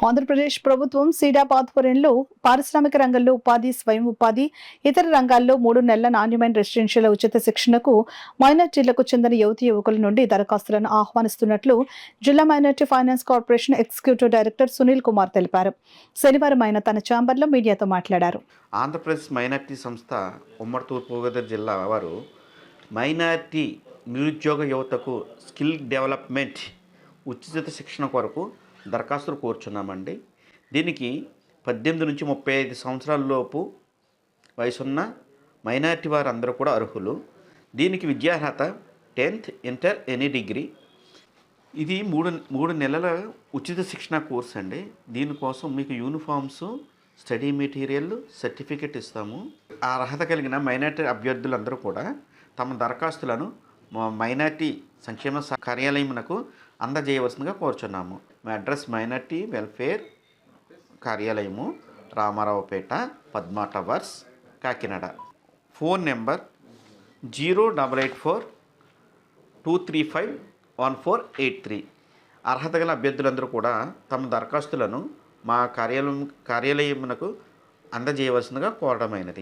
ఆంధ్రప్రదేశ్ ప్రభుత్వం సీడాప్ ఆధ్వర్యంలో పారిశ్రామిక రంగంలో ఉపాధి, స్వయం ఉపాధి, ఇతర రంగాల్లో 3 నెలల నాణ్యమైన రెసిడెన్షియల్ ఉచిత శిక్షణకు మైనార్టీలకు చెందిన యువతీ యువకుల నుండి దరఖాస్తులను ఆహ్వానిస్తున్నట్లు జిల్లా minority finance corporation executive director Sunil Kumar తెలిపారు. శనివారం ఆయన తన ఛాంబర్లో మీడియాతో మాట్లాడారు. ఆంధ్రప్రదేశ్ మైనార్టీ సంస్థ ఉమ్మడి తూర్పుగోదావరి జిల్లా వారు మైనార్టీ నిరుద్యోగ యువతకు స్కిల్ డెవలప్మెంట్ ఉచిత శిక్షణ కొరకు దరఖాస్తులు కోరుచున్నామండి. దీనికి 18 నుంచి 35 సంవత్సరాల లోపు వయసున్న మైనార్టీ వారందరూ కూడా అర్హులు. దీనికి విద్యార్హత 10th, ఇంటర్, ఎనీ డిగ్రీ. ఇది మూడు నెలల ఉచిత శిక్షణ కోర్స్ అండి. దీనికోసం మీకు యూనిఫామ్స్, స్టడీ మెటీరియల్, సర్టిఫికెట్ ఇస్తాము. ఆ అర్హత కలిగిన మైనార్టీ అభ్యర్థులందరూ కూడా తమ దరఖాస్తులను మైనార్టీ సంక్షేమ కార్యాలయమునకు అందజేయవలసిందిగా కోరుచున్నాము. మా అడ్రస్ మైనార్టీ వెల్ఫేర్ కార్యాలయము, Ramaraopeta, Padma towers, Kakinada. Phone number 08842351483. అర్హత గల అభ్యర్థులందరూ కూడా తమ దరఖాస్తులను మా కార్యాలయమునకు అందజేయవలసిందిగా కోరడమైనది.